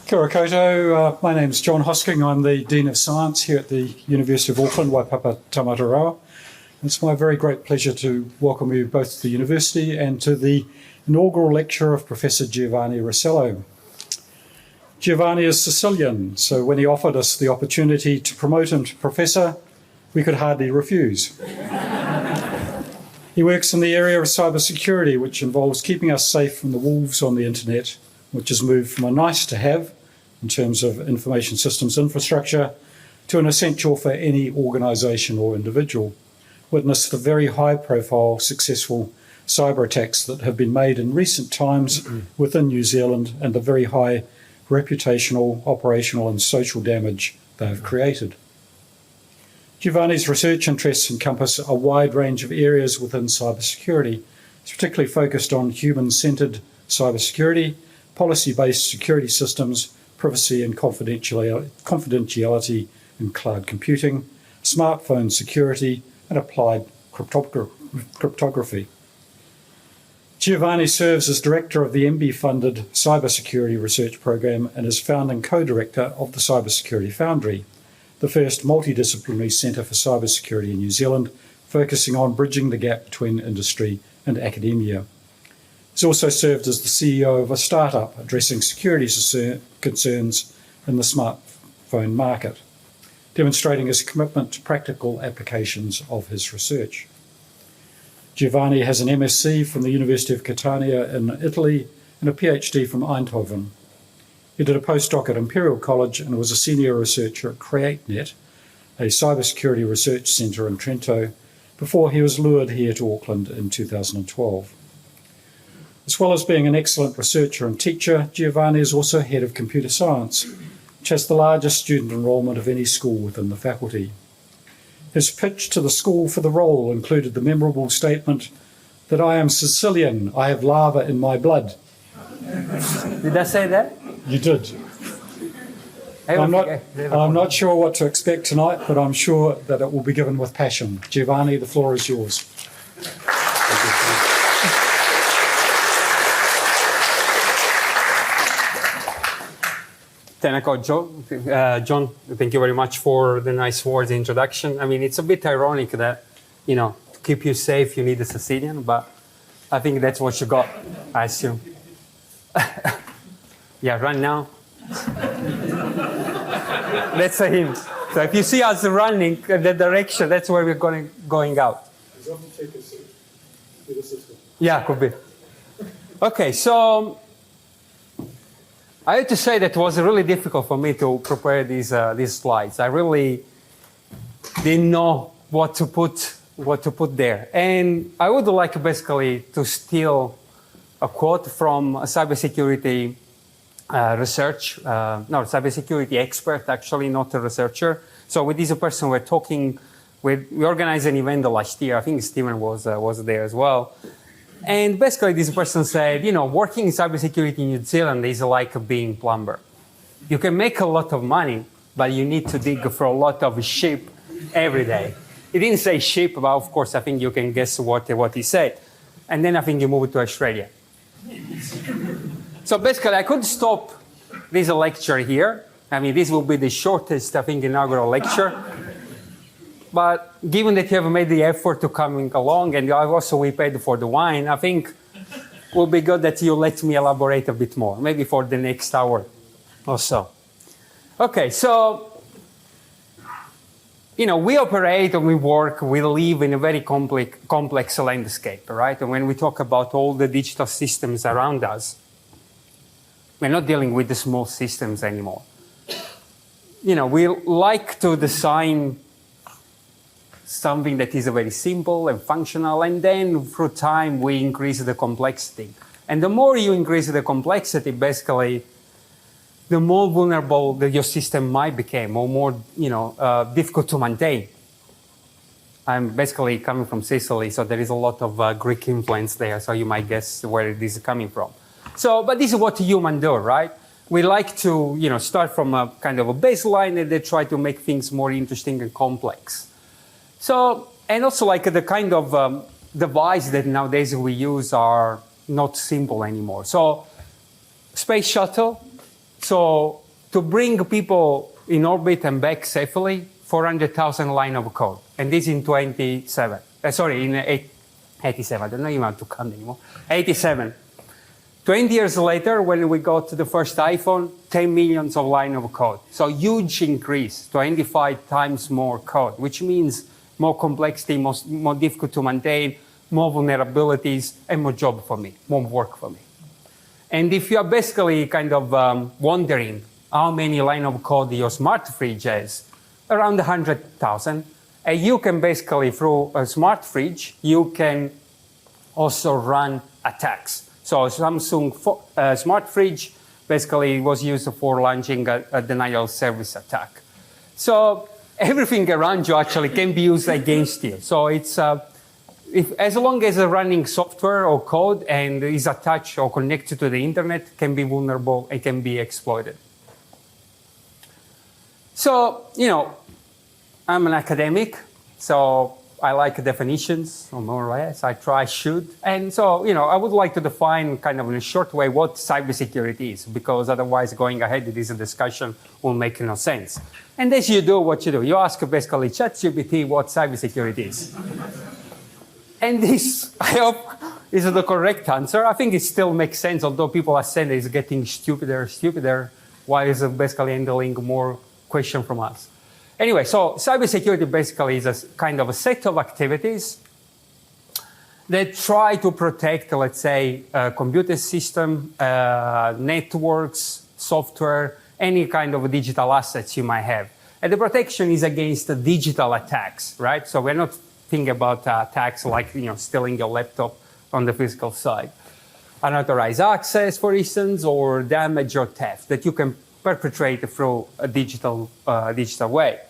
Kia ora koutou. My name's John Hosking. I'm the Dean of Science here at the University of Auckland, Waipapa Aotearoa. It's my very great pleasure to welcome you both to the university and to the inaugural lecture of Professor Giovanni Russello. Giovanni is Sicilian, so when he offered us the opportunity to promote him to professor, we could hardly refuse. He works in the area of cybersecurity, which involves keeping us safe from the wolves on the internet, which has moved from a nice to have in terms of information systems infrastructure to an essential for any organisation or individual. Witness the very high-profile, successful cyber attacks that have been made in recent times within New Zealand and the very high reputational, operational and social damage they have created. Giovanni's research interests encompass a wide range of areas within cybersecurity. It's particularly focused on human-centred cybersecurity, policy-based security systems, privacy and confidentiality in cloud computing, smartphone security, and applied cryptography. Giovanni serves as director of the MBIE-funded Cybersecurity Research Program and is founding co-director of the Cybersecurity Foundry, the first multidisciplinary centre for cybersecurity in New Zealand, focusing on bridging the gap between industry and academia. He's also served as the CEO of a startup addressing security concerns in the smartphone market, demonstrating his commitment to practical applications of his research. Giovanni has an MSc from the University of Catania in Italy and a PhD from Eindhoven. He did a postdoc at Imperial College and was a senior researcher at CreateNet, a cybersecurity research centre in Trento, before he was lured here to Auckland in 2012. As well as being an excellent researcher and teacher, Giovanni is also head of computer science, which has the largest student enrolment of any school within the faculty. His pitch to the school for the role included the memorable statement that I am Sicilian, I have lava in my blood. Did I say that? You did. I'm not sure what to expect tonight, but I'm sure that it will be given with passion. Giovanni, the floor is yours. Tēnā John, thank you very much for the nice words introduction. I mean, it's a bit ironic that, to keep you safe, you need a Sicilian, but I think that's what you got, I assume. Yeah, run now. That's a hint. So if you see us running in that direction, that's where we're going out. Yeah, could be. Okay, so I have to say that it was really difficult for me to prepare these slides. I really didn't know what to put there. And I would like basically to steal a quote from a cybersecurity cybersecurity expert, actually, not a researcher. So with this person we're talking with, we organized an event last year. I think Stephen was there as well. And basically this person said, working in cybersecurity in New Zealand is like being plumber. You can make a lot of money, but you need to dig for a lot of sheep every day. He didn't say sheep, but of course I think you can guess what he said. And then I think he moved to Australia. So basically I could stop this lecture here. I mean, this will be the shortest, I think, inaugural lecture. But given that you have made the effort to coming along and we paid for the wine, I think it will be good that you let me elaborate a bit more, maybe for the next hour or so. Okay, so, we operate and we work, we live in a very complex landscape, right? And when we talk about all the digital systems around us, we're not dealing with the small systems anymore. We like to design something that is very simple and functional, and then through time we increase the complexity. And the more you increase the complexity, basically, the more vulnerable that your system might become, or more difficult to maintain. I'm basically coming from Sicily, so there is a lot of Greek influence there, so you might guess where this is coming from. So, but this is what humans do, right? We like to, start from a kind of a baseline and then try to make things more interesting and complex. So, and also like the kind of device that nowadays we use are not simple anymore. So, space shuttle, So to bring people in orbit and back safely, 400,000 line of code. And this in 87. In 87. I don't know even how to count anymore. 87. 20 years later, when we got the first iPhone, 10 millions of line of code. So huge increase, 25 times more code, which means more complexity, more difficult to maintain, more vulnerabilities, and more job for me, more work for me. And if you are basically kind of wondering how many line of code your smart fridge has, around 100,000, and you can basically, through a smart fridge, you can also run attacks. So Samsung smart fridge basically was used for launching a denial of service attack. So everything around you actually can be used against you. So it's as long as it's running software or code and is attached or connected to the internet, can be vulnerable and can be exploited. So, I'm an academic, so I like definitions, or more or less. I should. And so, I would like to define kind of in a short way what cybersecurity is, because otherwise going ahead with this discussion will make no sense. And as you do what you do, you ask basically ChatGPT what cybersecurity is. And this, I hope, is the correct answer. I think it still makes sense, although people are saying it's getting stupider, while it's basically handling more questions from us. Anyway, so cybersecurity basically is a kind of a set of activities that try to protect, let's say, a computer system, networks, software, any kind of digital assets you might have. And the protection is against the digital attacks, right? So we're not thinking about attacks like, stealing your laptop on the physical side. Unauthorized access, for instance, or damage or theft that you can perpetrate through a digital way.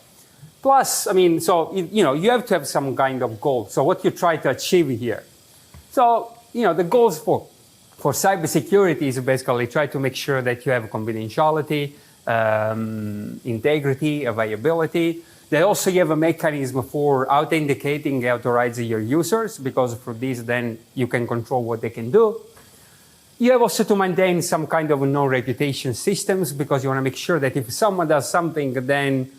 Plus, you have to have some kind of goal. So what you try to achieve here. So, the goals for cybersecurity is basically try to make sure that you have confidentiality, integrity, availability. They also have a mechanism for authenticating, authorizing your users, because for this, then you can control what they can do. You have also to maintain some kind of no reputation systems, because you want to make sure that if someone does something, then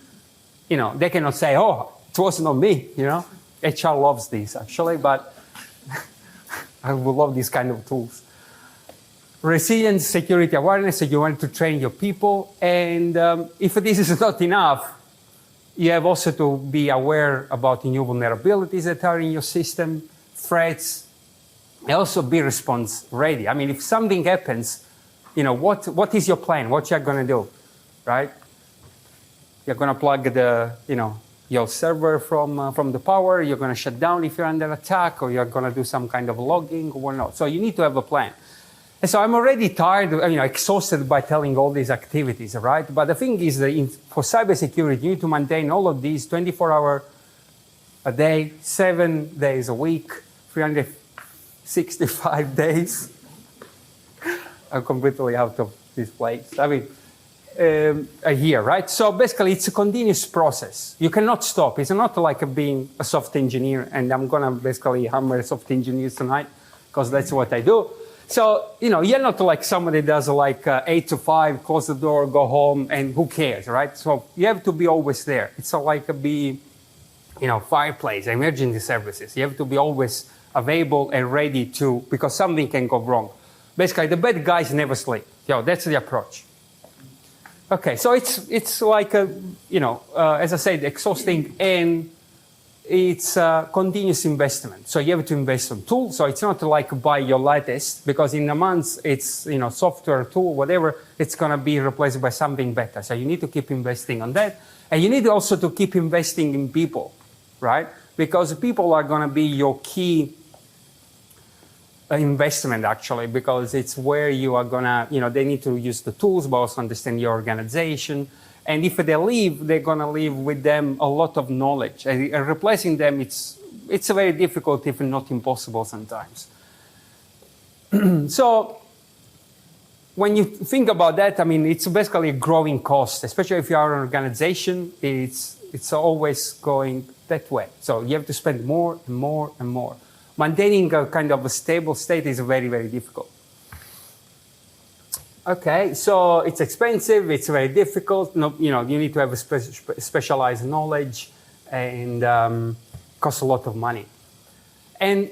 they cannot say, oh, it was not me, HR loves this, actually, but I would love these kind of tools. Resilience, security awareness, so you want to train your people. And if this is not enough, you have also to be aware about new vulnerabilities that are in your system, threats, and also be response ready. If something happens, what is your plan? What you're going to do, right? You're going to plug your server from the power. You're going to shut down if you're under attack, or you're going to do some kind of logging or not. So you need to have a plan. And so I'm already tired, exhausted by telling all these activities, right? But the thing is that for cybersecurity, you need to maintain all of these 24 hours a day, 7 days a week, 365 days. I'm completely out of this place. A year, right? So basically, it's a continuous process. You cannot stop. It's not like being a software engineer, and I'm going to basically hammer software engineers tonight, because that's what I do. So, you're not like somebody does 8 to 5, close the door, go home, and who cares, right? So you have to be always there. It's like fireplace, emergency services. You have to be always available and ready to, because something can go wrong. Basically, the bad guys never sleep. That's the approach. Okay, so it's like as I said, exhausting, and it's a continuous investment. So you have to invest in tools. So it's not like buy your latest, because in a month it's software tool, whatever, it's gonna be replaced by something better. So you need to keep investing on that, and you need also to keep investing in people, right? Because people are gonna be your key investment, actually, because it's where you are gonna, they need to use the tools, but also understand your organization. And if they leave, they're gonna leave with them a lot of knowledge. And replacing them, it's very difficult, if not impossible sometimes. So when you think about that, it's basically a growing cost, especially if you are an organization. It's always going that way. So you have to spend more and more and more. Maintaining a kind of a stable state is very, very difficult. Okay, so it's expensive, it's very difficult, no, you need to have a specialized knowledge, and costs a lot of money. And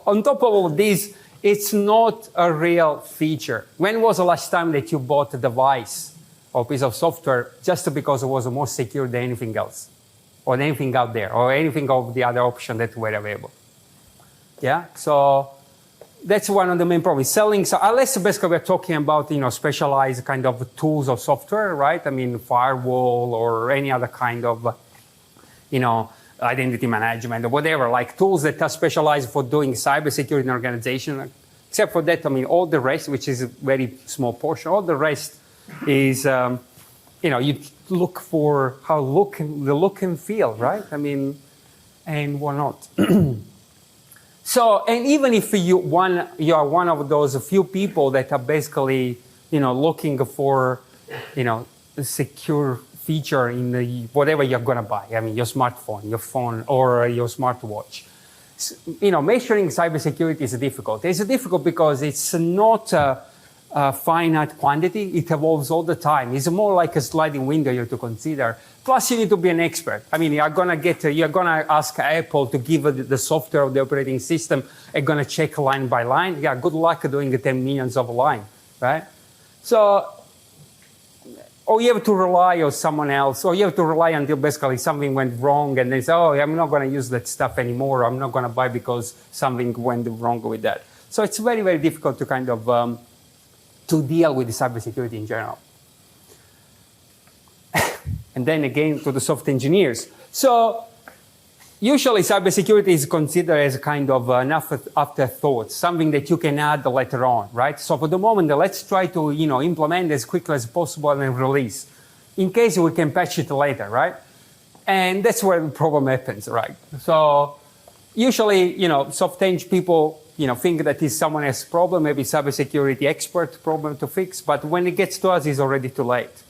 on top of all this, it's not a real feature. When was the last time that you bought a device or piece of software just because it was more secure than anything else, or anything out there, or anything of the other options that were available? Yeah, so that's one of the main problems. Selling, so unless basically we're talking about specialized kind of tools or software, right? I mean, firewall or any other kind of identity management or whatever, like tools that are specialized for doing cybersecurity in an organization. Except for that, I mean, all the rest, which is a very small portion, all the rest is, you look for the look and feel, right? I mean, and whatnot. So, and even if you are one of those few people that are basically, looking for, a secure feature in whatever you're going to buy. I mean, your smartphone, your phone, or your smartwatch. Measuring cybersecurity is difficult. It's difficult because it's not a finite quantity. It evolves all the time. It's more like a sliding window you have to consider. Plus, you need to be an expert. I mean, you're going to ask Apple to give the software of the operating system and going to check line by line. Yeah, good luck doing 10 millions of line, right? So, or you have to rely on someone else, or you have to rely until basically something went wrong and they say, oh, I'm not going to use that stuff anymore. I'm not going to buy because something went wrong with that. So it's very, very difficult to kind of to deal with the cybersecurity in general. And then again to the software engineers. So usually cybersecurity is considered as a kind of an afterthought, something that you can add later on, right? So for the moment, let's try to implement as quickly as possible and release, in case we can patch it later, right? And that's where the problem happens, right? So usually, software people think that is someone else's problem, maybe cybersecurity expert problem to fix, but when it gets to us, it's already too late.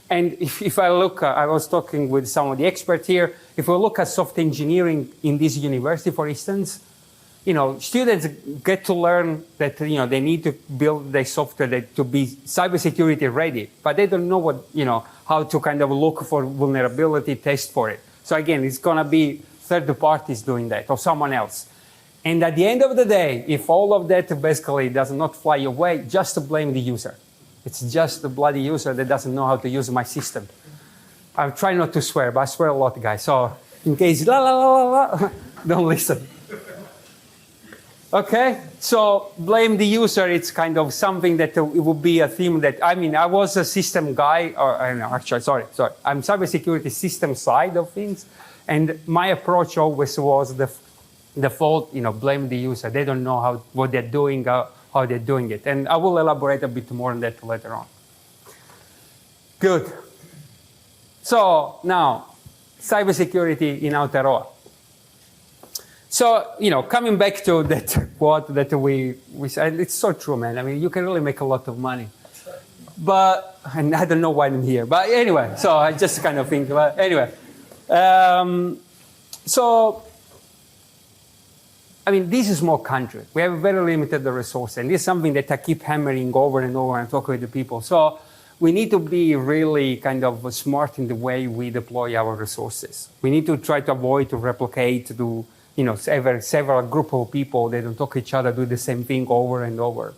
And if I look, I was talking with some of the experts here, if we look at software engineering in this university, for instance, students get to learn that, they need to build their software to be cybersecurity ready, but they don't know what, how to kind of look for vulnerability, test for it. So again, it's going to be third parties doing that or someone else. And at the end of the day, if all of that basically does not fly your way, just blame the user. It's just the bloody user that doesn't know how to use my system. I try not to swear, but I swear a lot, guys. So in case, don't listen. Okay, so blame the user. It's kind of something that it would be a theme that, I was a system guy, I'm cybersecurity system side of things. And my approach always was the default, blame the user. They don't know what they're doing, how they're doing it. And I will elaborate a bit more on that later on. Good. So now, cybersecurity in Aotearoa. So, coming back to that quote that we said, it's so true, man. You can really make a lot of money. And I don't know why I'm here. But anyway, so I just kind of think, anyway. This is a small country. We have very limited resources. And this is something that I keep hammering over and over and talking with the people. So we need to be really kind of smart in the way we deploy our resources. We need to try to avoid to replicate, to several group of people, they don't talk to each other, do the same thing over and over.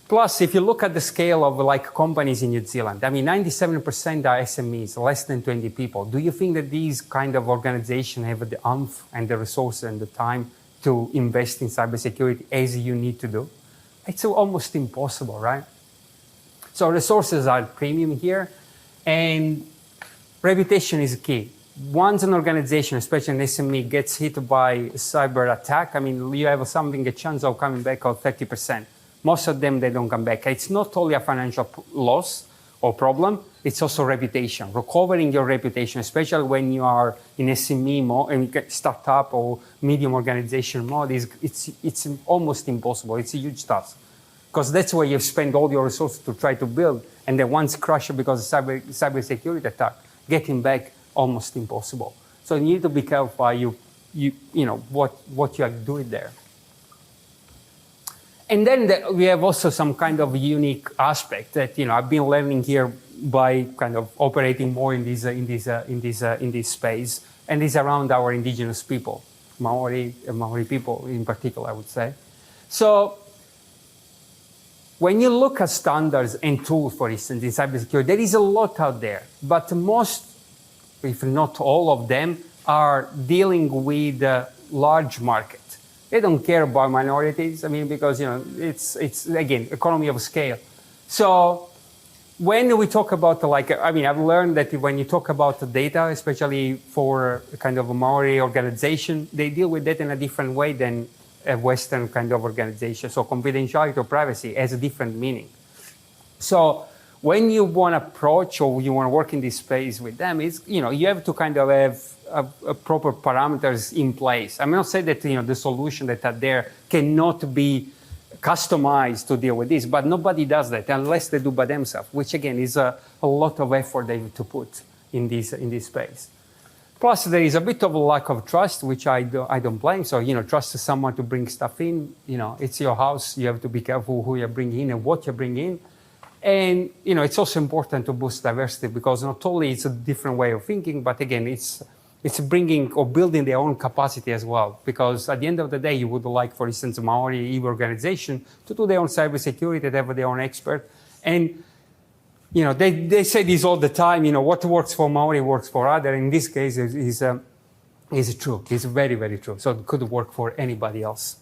Plus, if you look at the scale of companies in New Zealand, 97% are SMEs, less than 20 people. Do you think that these kind of organizations have the oomph and the resources and the time to invest in cybersecurity as you need to do? It's almost impossible, right? So resources are premium here, and reputation is key. Once an organization, especially an SME, gets hit by a cyber attack, you have a chance of coming back of 30%. Most of them, they don't come back. It's not only a financial loss or problem, it's also reputation. Recovering your reputation, especially when you are in SME mode, and startup or medium organization mode, it's almost impossible. It's a huge task. Because that's where you spend all your resources to try to build, and then once crushed because of cybersecurity attack, getting back almost impossible. So you need to be careful what you are doing there. And then we have also some kind of unique aspect that, I've been learning here by kind of operating more in this space, and is around our indigenous people, Maori people in particular, I would say. So when you look at standards and tools, for instance, in cybersecurity, there is a lot out there, but most, if not all of them, are dealing with the large market. They don't care about minorities, because, it's again, economy of scale. So when we talk about, I've learned that when you talk about the data, especially for kind of a Maori organization, they deal with that in a different way than a Western kind of organization. So confidentiality or privacy has a different meaning. So when you want to approach or you want to work in this space with them, you have to kind of have a proper parameters in place. I'm not saying that the solution that are there cannot be customized to deal with this, but nobody does that unless they do by themselves, which again is a lot of effort they have to put in this space. Plus, there is a bit of a lack of trust, which I don't blame. So trust someone to bring stuff in. It's your house. You have to be careful who you bring in and what you bring in. And it's also important to boost diversity, because not only it's a different way of thinking, but again it's bringing or building their own capacity as well. Because at the end of the day, you would like, for instance, a Maori organization to do their own cybersecurity, to have their own expert. And, they say this all the time, what works for Maori works for other. In this case, is true. It's very, very true. So it could work for anybody else.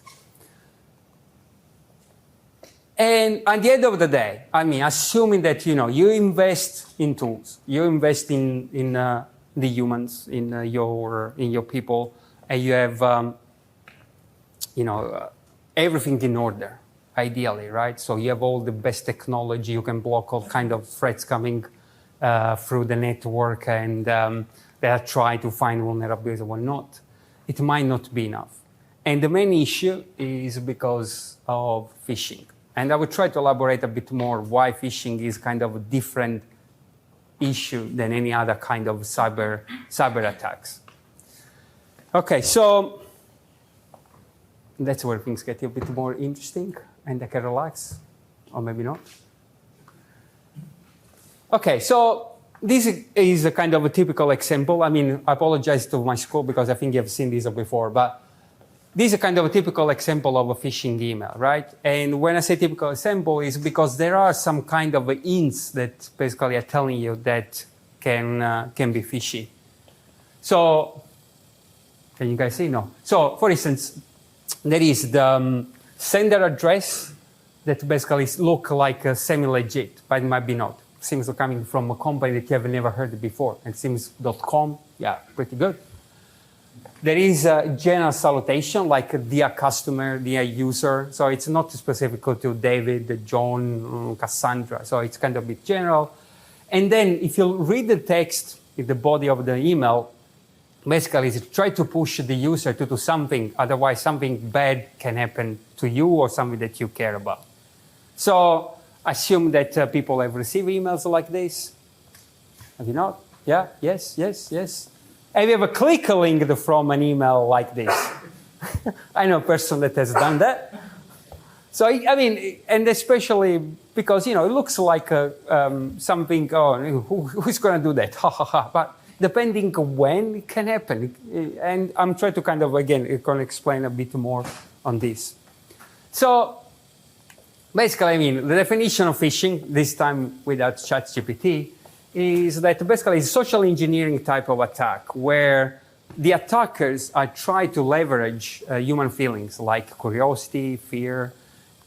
And at the end of the day, assuming that, you invest in tools, you invest in the humans, in your people, and you have, everything in order, ideally, right? So you have all the best technology, you can block all kind of threats coming through the network, and they are trying to find vulnerabilities or whatnot. It might not be enough. And the main issue is because of phishing. And I will try to elaborate a bit more why phishing is kind of a different issue than any other kind of cyber attacks. Okay, so that's where things get a bit more interesting and I can relax, or maybe not. Okay, so this is a kind of a typical example. I apologize to my school because I think you've seen this before, but this is a kind of a typical example of a phishing email, right? And when I say typical example, is because there are some kind of hints that basically are telling you that can be fishy. So, can you guys see? No. So, for instance, there is the sender address that basically look like a semi-legit, but it might be not. It seems coming from a company that you have never heard before. It seems .com, yeah, pretty good. There is a general salutation, like dear customer, dear user. So it's not specific to David, John, Cassandra. So it's kind of a bit general. And then if you read the text in the body of the email, basically it's try to push the user to do something. Otherwise, something bad can happen to you or something that you care about. So assume that people have received emails like this. Have you not? Yeah? Yes, yes, yes. Have you ever clicked a link from an email like this? I know a person that has done that. So, and especially because, it looks like something, who's going to do that? Ha, ha, ha. But depending when, it can happen. And I'm trying to kind of, again, explain a bit more on this. So, basically, the definition of phishing, this time without ChatGPT, is that basically it's a social engineering type of attack where the attackers are trying to leverage human feelings like curiosity, fear,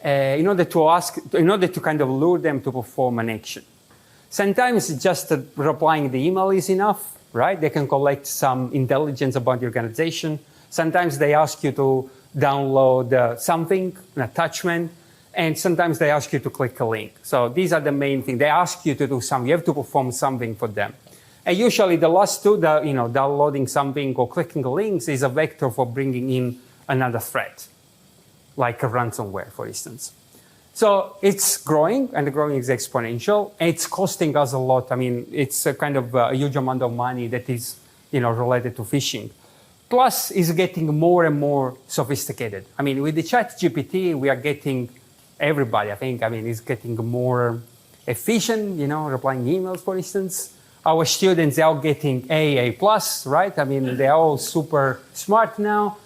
in order to kind of lure them to perform an action. Sometimes just replying the email is enough, right? They can collect some intelligence about the organization. Sometimes they ask you to download something, an attachment. And sometimes they ask you to click a link. So these are the main things. They ask you to do something. You have to perform something for them. And usually the last two, downloading something or clicking links is a vector for bringing in another threat, like a ransomware, for instance. So it's growing, and the growing is exponential. And it's costing us a lot. It's a kind of a huge amount of money that is, related to phishing. Plus, it's getting more and more sophisticated. With the ChatGPT, we are getting everybody, I think, is getting more efficient, replying emails, for instance. Our students are all getting A+, right? They're all super smart now.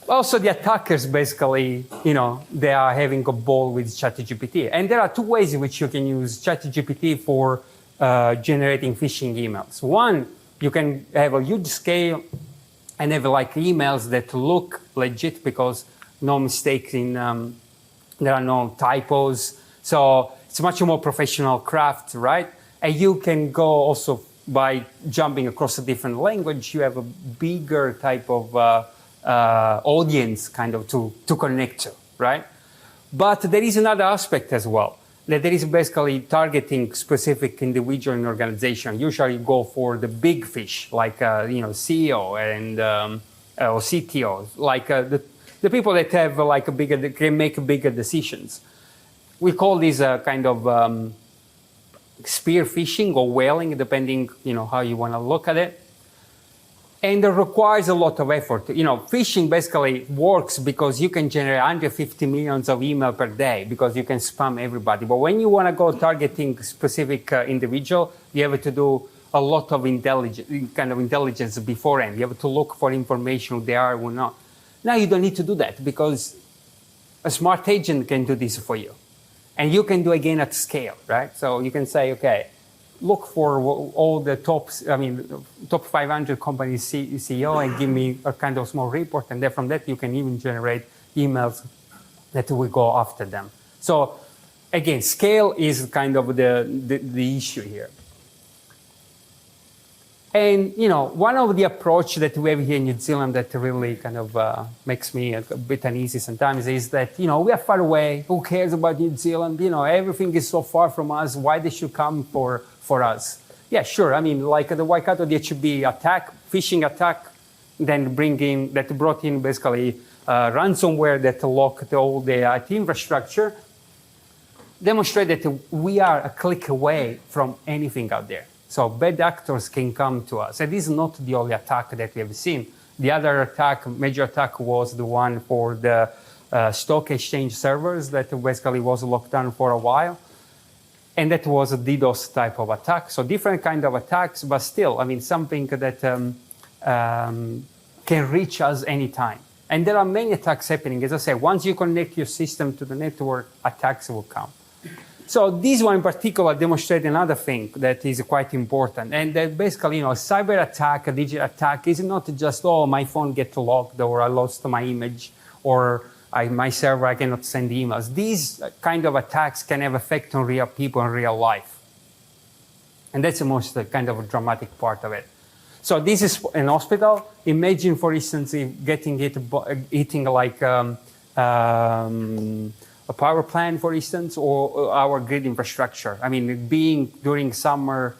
Also, the attackers, basically, they are having a ball with ChatGPT. And there are two ways in which you can use ChatGPT for generating phishing emails. One, you can have a huge scale and have emails that look legit because no mistakes there are no typos. So it's much more professional craft, right? And you can go also by jumping across a different language, you have a bigger type of audience to connect to, right? But there is another aspect as well, that there is basically targeting specific individual in organization. Usually you go for the big fish, like CEO and or CTO, like the people that have can make bigger decisions. We call this spear fishing or whaling, depending how you want to look at it. And it requires a lot of effort. Phishing basically works because you can generate 150 millions of email per day because you can spam everybody. But when you want to go targeting specific individual, you have to do a lot of intelligence beforehand. You have to look for information who they are or not. Now you don't need to do that because a smart agent can do this for you. And you can do again at scale, right? So you can say, okay, look for all the top 500 companies CEO and give me a kind of small report. And then from that, you can even generate emails that will go after them. So again, scale is kind of the issue here. And, one of the approach that we have here in New Zealand that really makes me a bit uneasy sometimes is that, we are far away. Who cares about New Zealand? Everything is so far from us. Why they should come for us? Yeah, sure. Like the Waikato DHB attack, phishing attack, then brought in basically ransomware that locked all the IT infrastructure, demonstrate that we are a click away from anything out there. So bad actors can come to us. And this is not the only attack that we have seen. The other major attack was the one for the stock exchange servers that basically was locked down for a while. And that was a DDoS type of attack. So different kind of attacks, but still, something that can reach us anytime. And there are many attacks happening. As I say, once you connect your system to the network, attacks will come. So this one in particular demonstrates another thing that is quite important. And that basically, a cyber attack, a digital attack, is not just, my phone gets locked, or I lost my image, or my server, I cannot send emails. These kind of attacks can have effect on real people in real life. And that's the most kind of dramatic part of it. So this is an hospital. Imagine, for instance, hitting like a power plant, for instance, or our grid infrastructure. Being during summer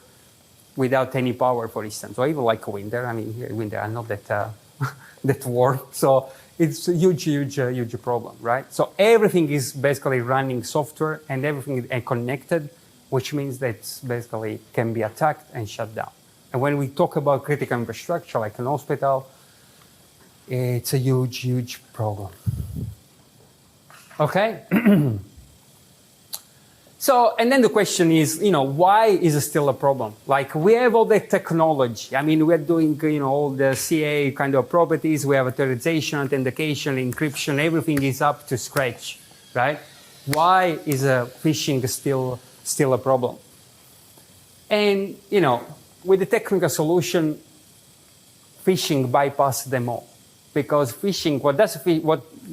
without any power, for instance, or even like winter. Here in winter, I'm not that warm. So it's a huge problem, right? So everything is basically running software and everything is connected, which means that basically can be attacked and shut down. And when we talk about critical infrastructure, like an hospital, it's a huge problem. Okay. So, and then the question is, why is it still a problem? Like, we have all the technology. We're doing, all the CA kind of properties. We have authorization, authentication, encryption. Everything is up to scratch, right? Why is phishing still a problem? And, with the technical solution, phishing bypasses them all. Because phishing, what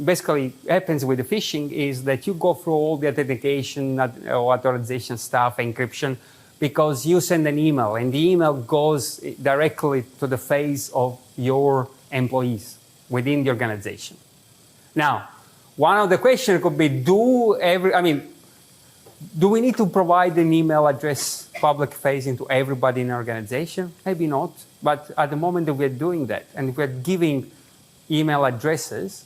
basically happens with the phishing is that you go through all the authentication, authorization stuff, encryption, because you send an email, and the email goes directly to the face of your employees within the organization. Now, one of the questions could be, do we need to provide an email address public facing to everybody in the organization? Maybe not, but at the moment that we're doing that, and we're giving email addresses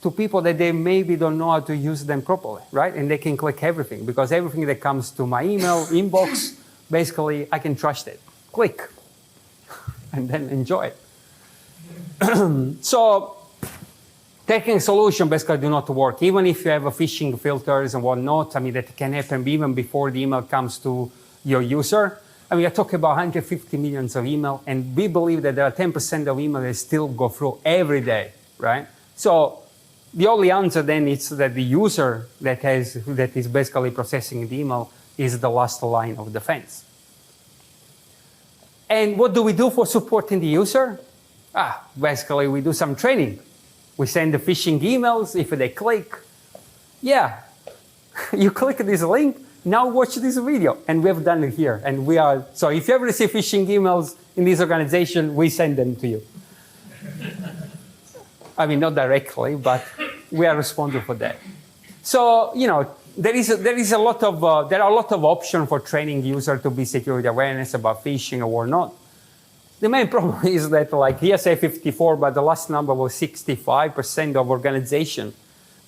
to people that they maybe don't know how to use them properly, right? And they can click everything, because everything that comes to my email inbox, basically, I can trust it. Click, and then enjoy it. So Technical solutions basically do not work. Even if you have a phishing filters and whatnot, I mean, that can happen even before the email comes to your user. I mean, I talk about 150 millions of email, and we believe that there are 10% of email that still go through every day, right? So the only answer then is that the user that is basically processing the email is the last line of defense. And what do we do for supporting the user? Basically, we do some training. We send the phishing emails. If they click, yeah, you click this link, now watch this video. And we have done it here. And so if you ever receive phishing emails in this organization, we send them to you. I mean, not directly, but we are responsible for that. So, there are a lot of options for training the user to be security awareness about phishing or not. The main problem is that, like, here say 54, but the last number was 65% of organizations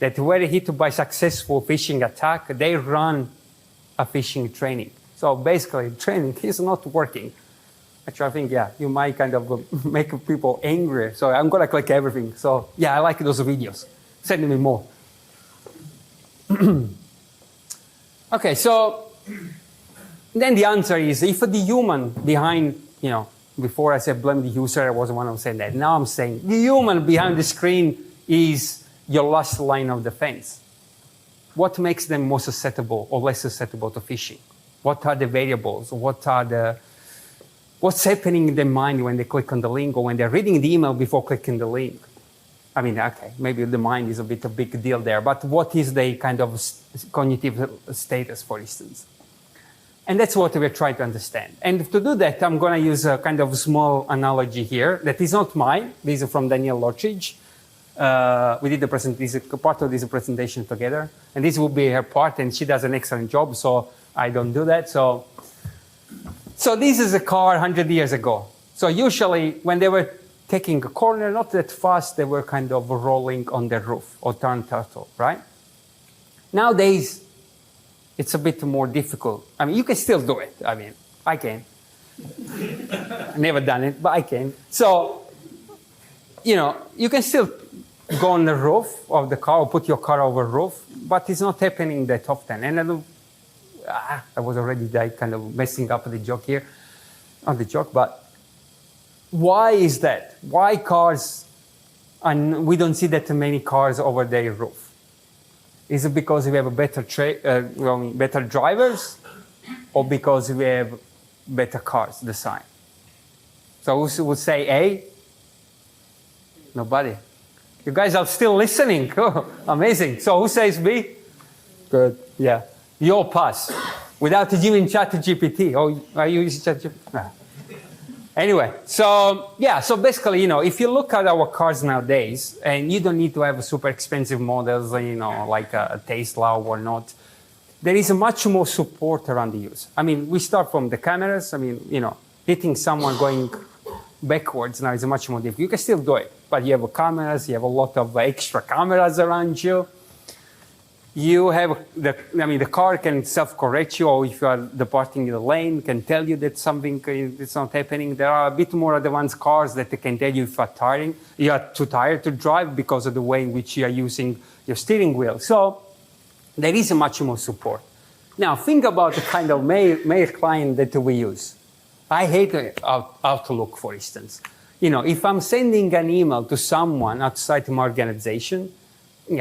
that were hit by successful phishing attack, they run a phishing training. So basically, training is not working. Actually, I think, you might kind of make people angry. So I'm going to click everything. So I like those videos. Send me more. Okay, so then the answer is, if the human behind, before I said blame the user, I was the one who said that. Now I'm saying the human behind the screen is your last line of defense. What makes them more susceptible or less susceptible to phishing? What are the variables? What's happening in their mind when they click on the link or when they're reading the email before clicking the link? I mean, okay, maybe the mind is a big deal there, but what is the kind of cognitive status, for instance? And that's what we're trying to understand. And to do that, I'm going to use a kind of small analogy here that is not mine. This is from Danielle Lotridge. We did part of this presentation together, and this will be her part, and she does an excellent job, so I don't do that. So this is a car 100 years ago. So usually when they were taking a corner, not that fast, they were kind of rolling on the roof or turtle, right? Nowadays, it's a bit more difficult. I mean, you can still do it. I mean, I can. I've never done it, but I can. So, you can still go on the roof of the car or put your car over a roof, but it's not happening that often. And I was already kind of messing up the joke here. Not the joke, but why is that? Why cars, and we don't see that many cars over their roof? Is it because we have better drivers, or because we have better cars design? So who would say A? Nobody. You guys are still listening. Oh, amazing. So who says B? Good. Yeah. You all pass without even ChatGPT. Oh, are you using ChatGPT? No. Anyway, so basically, if you look at our cars nowadays, and you don't need to have super expensive models, like a Tesla or not, there is much more support around the use. I mean, we start from the cameras. I mean, hitting someone going backwards now is much more difficult. You can still do it, but you have cameras, you have a lot of extra cameras around you. You have the car can self-correct you, or if you are departing the lane, can tell you that something is not happening. There are a bit more advanced cars that can tell you if you are too tired to drive because of the way in which you are using your steering wheel. So there is much more support. Now think about the kind of mail client that we use. I hate Outlook, for instance. If I'm sending an email to someone outside my organization,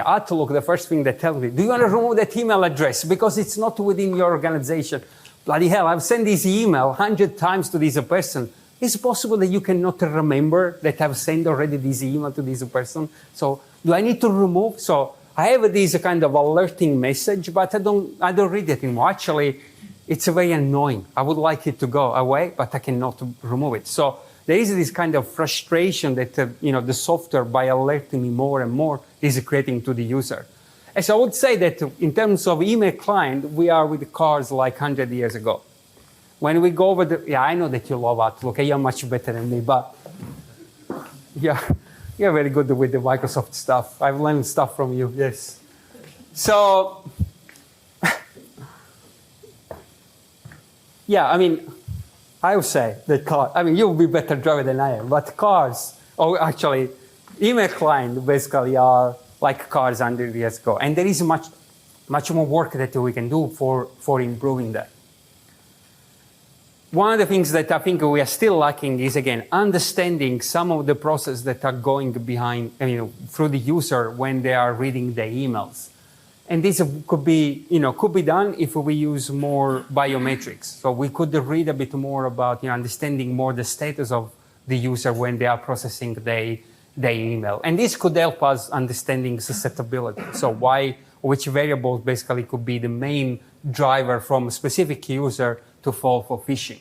Outlook, the first thing they tell me, do you want to remove that email address because it's not within your organization? Bloody hell, I've sent this email 100 times to this person. It's possible that you cannot remember that I've sent already this email to this person. So do I need to remove? So I have this kind of alerting message, but I don't read it anymore. Actually, it's very annoying. I would like it to go away, but I cannot remove it. So there is this kind of frustration that the software, by alerting me more and more, is creating to the user. And so I would say that in terms of email client, we are with the cars like 100 years ago. When we go over I know that you love Outlook. You're much better than me, but you're very good with the Microsoft stuff. I've learned stuff from you, yes. So, I would say that you'll be better driver than I am, but cars, actually, email clients basically are like cars under the go. And there is much more work that we can do for improving that. One of the things that I think we are still lacking is, again, understanding some of the process that are going behind, through the user when they are reading the emails. And this could be done if we use more biometrics. So we could read a bit more about, understanding more the status of the user when they are processing their email. And this could help us understanding susceptibility. So which variables basically could be the main driver from a specific user to fall for phishing.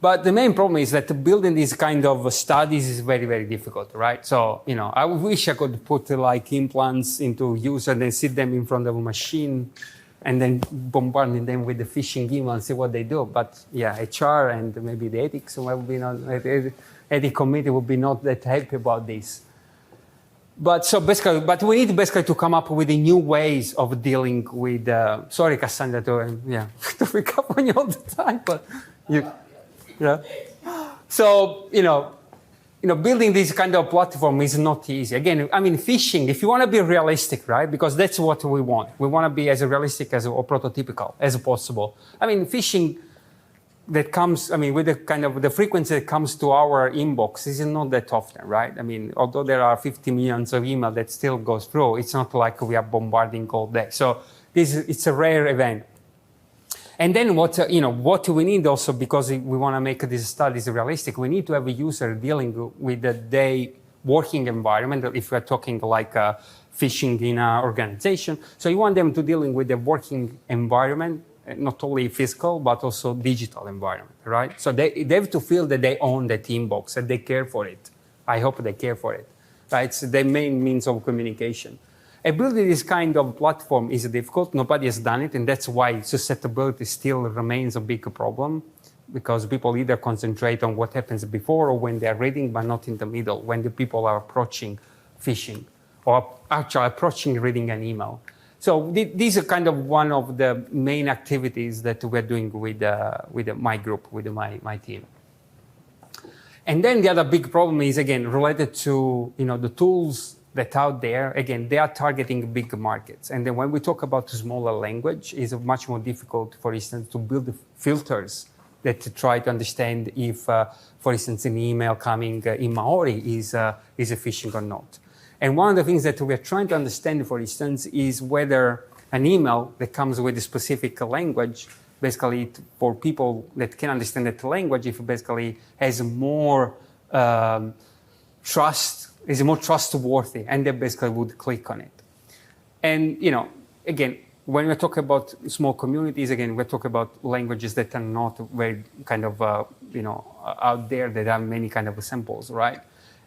But the main problem is that building these kind of studies is very, very difficult, right? So, I wish I could put like implants into users and then sit them in front of a machine and then bombarding them with the phishing email and see what they do. But yeah, HR and maybe the ethics will be not, ethics committee would be not that happy about this. But we need basically to come up with the new ways of dealing with, sorry Cassandra to pick up on you all the time, but yeah. So, building this kind of platform is not easy. Again, phishing, if you want to be realistic, right? Because that's what we want. We want to be as realistic or prototypical as possible. Phishing that comes, with the kind of the frequency that comes to our inbox is not that often, right? Although there are 50 millions of email that still goes through, it's not like we are bombarding all day. So it's a rare event. And then what we need also, because we want to make these studies realistic, we need to have a user dealing with their working environment, if we're talking like phishing in an organization. So you want them to dealing with the working environment, not only physical, but also digital environment, right? So they have to feel that they own that inbox and they care for it. I hope they care for it, right? It's the main means of communication. And building this kind of platform is difficult. Nobody has done it, and that's why susceptibility still remains a big problem, because people either concentrate on what happens before or when they're reading, but not in the middle, when the people are approaching phishing or actually approaching reading an email. So these are kind of one of the main activities that we're doing with my group, with my team. And then the other big problem is, again, related to the tools that out there, again, they are targeting big markets. And then when we talk about smaller language, it's much more difficult, for instance, to build filters that try to understand if, for instance, an email coming in Maori is a phishing or not. And one of the things that we're trying to understand, for instance, is whether an email that comes with a specific language, basically for people that can understand that language, if it basically has more trust, is more trustworthy, and they basically would click on it. And, again, when we talk about small communities, again, we're talking about languages that are not very kind of, out there, that have many kind of samples, right?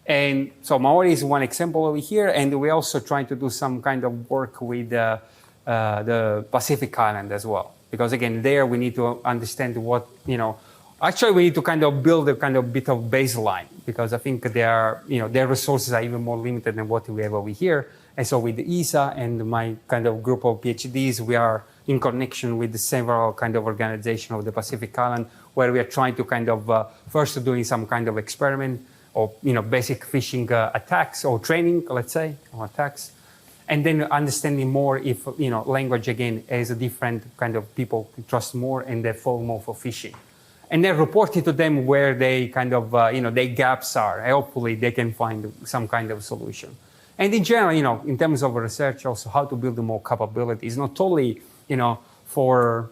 And so Maori is one example over here, and we're also trying to do some kind of work with the Pacific Island as well. Because, again, there we need to understand what, actually, we need to kind of build a kind of bit of baseline, because I think their resources are even more limited than what we have over here. And so with ESA and my kind of group of PhDs, we are in connection with several kind of organizations of the Pacific Island, where we are trying to kind of first doing some kind of experiment or basic phishing attacks or training, let's say, or attacks, and then understanding more if language again has a different kind of people trust more and they fall more for phishing. And then report it to them where they kind of, their gaps are. And hopefully they can find some kind of solution. And in general, in terms of research, also how to build more capabilities, not only, for,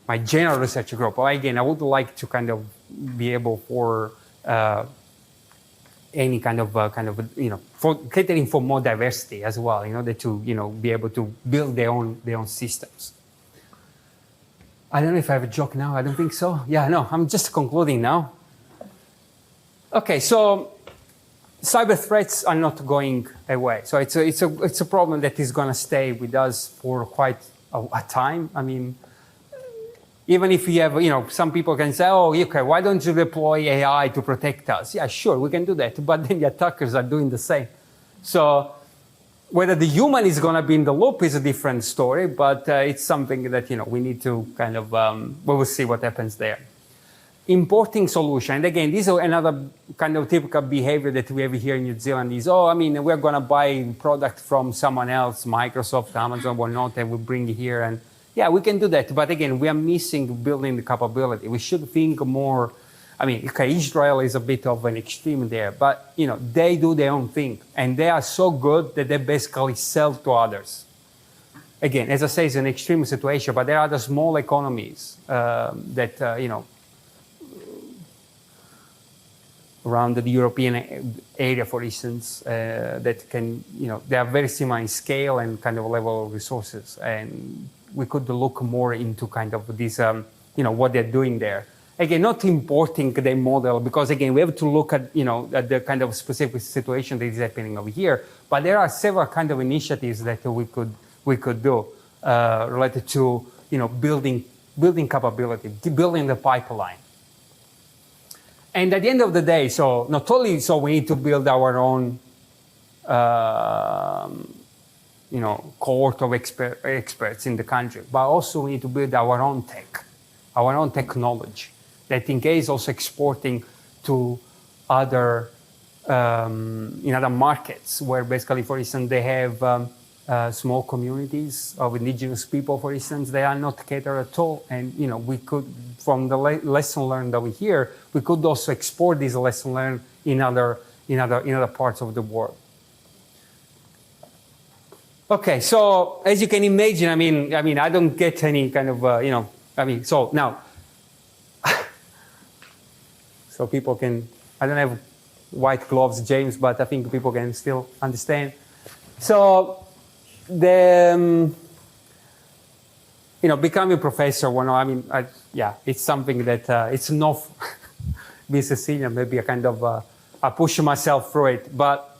my general research group. But again, I would like to kind of be able for any kind of, for catering for more diversity as well, in order to, be able to build their own systems. I don't know if I have a joke now. I don't think so. Yeah, no, I'm just concluding now. Okay, so cyber threats are not going away. So it's a problem that is going to stay with us for quite a time. Even if you have, some people can say, oh, okay, why don't you deploy AI to protect us? Yeah, sure, we can do that. But then the attackers are doing the same. So Whether the human is going to be in the loop is a different story, but it's something that, we need to kind of, we will see what happens there. Importing solution. And again, this is another kind of typical behavior that we have here in New Zealand is, we're going to buy product from someone else, Microsoft, Amazon, or not, and we bring it here. And yeah, we can do that. But again, we are missing building the capability. We should think more. Okay, Israel is a bit of an extreme there, but they do their own thing, and they are so good that they basically sell to others. Again, as I say, it's an extreme situation, but there are other small economies that around the European area, for instance, that can they are very similar in scale and kind of level of resources, and we could look more into kind of this what they're doing there. Again, not importing the model, because again, we have to look at, at the kind of specific situation that is happening over here. But there are several kind of initiatives that we could do related to, building capability, building the pipeline. And at the end of the day, so not only we need to build our own, cohort of experts in the country, but also we need to build our own tech, our own technology, that in case also exporting to other in other markets where basically, for instance, they have small communities of indigenous people, for instance, they are not catered at all. And we could, from the lesson learned over here, we could also export these lesson learned in other parts of the world. Okay, so as you can imagine, I don't get any kind of so now. So people can, I don't have white gloves, James, but I think people can still understand. So the, becoming a professor, it's something that it's enough. Being Sicilian, maybe I push myself through it. But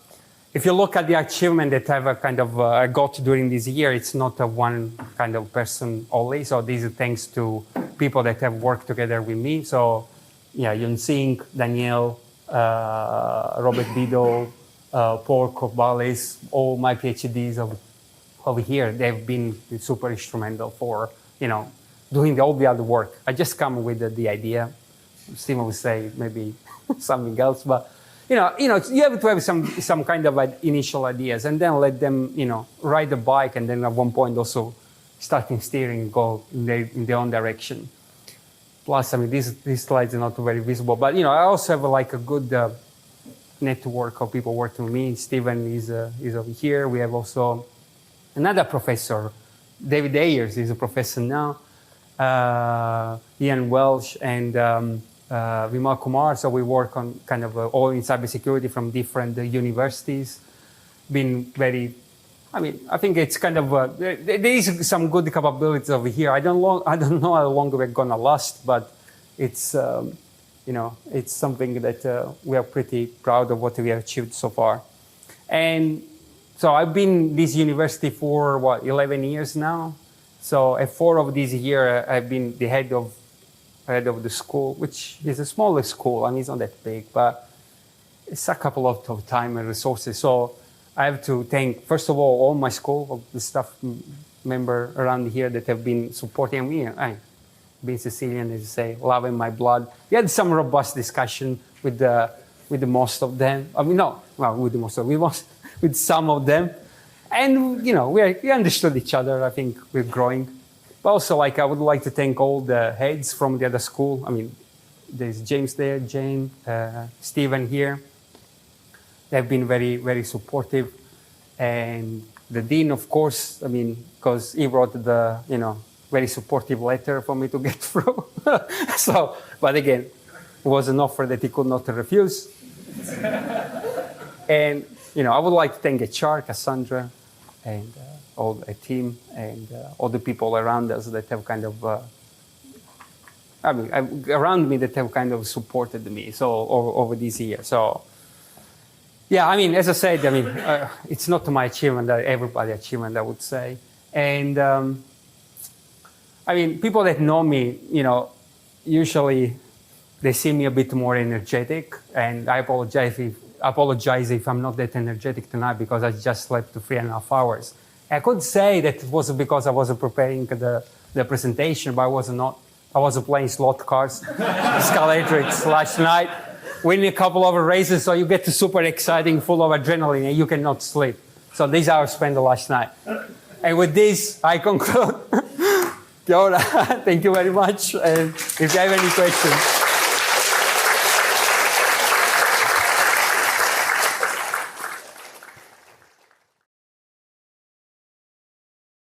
if you look at the achievement that I've got during this year, it's not a one kind of person only. So these are thanks to people that have worked together with me. So Yun Singh, Danielle, Robert Bido, Paul Corbalis, all my PhDs over here, they've been super instrumental for, doing all the other work. I just come with the idea. Stephen would say maybe something else, but you have to have some kind of initial ideas, and then let them, ride the bike, and then at one point also starting steering, go in their own direction. Plus, these slides are not very visible, but I also have a good network of people working with me. Stephen is over here. We have also another professor, David Ayers is a professor now. Ian Welsh and Vimal Kumar. So we work on kind of all in cybersecurity from different universities. Been very. I think it's kind of there is some good capabilities over here. I don't know how long we're gonna last, but it's it's something that we are pretty proud of what we have achieved so far. And so I've been this university for 11 years now. So at 4 of these years, I've been the head of the school, which is a smaller school. It's not that big, but it's a couple of time and resources. So I have to thank, first of all my school, the staff member around here that have been supporting me. Being Sicilian, as you say, love in my blood. We had some robust discussion with the most of them. With some of them. And, we understood each other. I think we're growing. But also, I would like to thank all the heads from the other school. There's James there, Jane, Stephen here. They've been very, very supportive. And the dean, of course, because he wrote the, very supportive letter for me to get through. But again, it was an offer that he could not refuse. And, I would like to thank HR, Cassandra, and all the team, and all the people around us that have kind of, around me that have kind of supported me over these years. So, yeah, as I said, it's not my achievement, everybody's achievement, I would say. And, people that know me, usually they see me a bit more energetic, and I apologize apologize if I'm not that energetic tonight because I just slept 3.5 hours. I could say that it was because I was preparing the presentation, but I was not. I was playing slot cards, Scalatrix last night, winning a couple of races, so you get super exciting, full of adrenaline, and you cannot sleep. So this is how I spent the last night. And with this, I conclude. Kia ora. Thank you very much. And if you have any questions.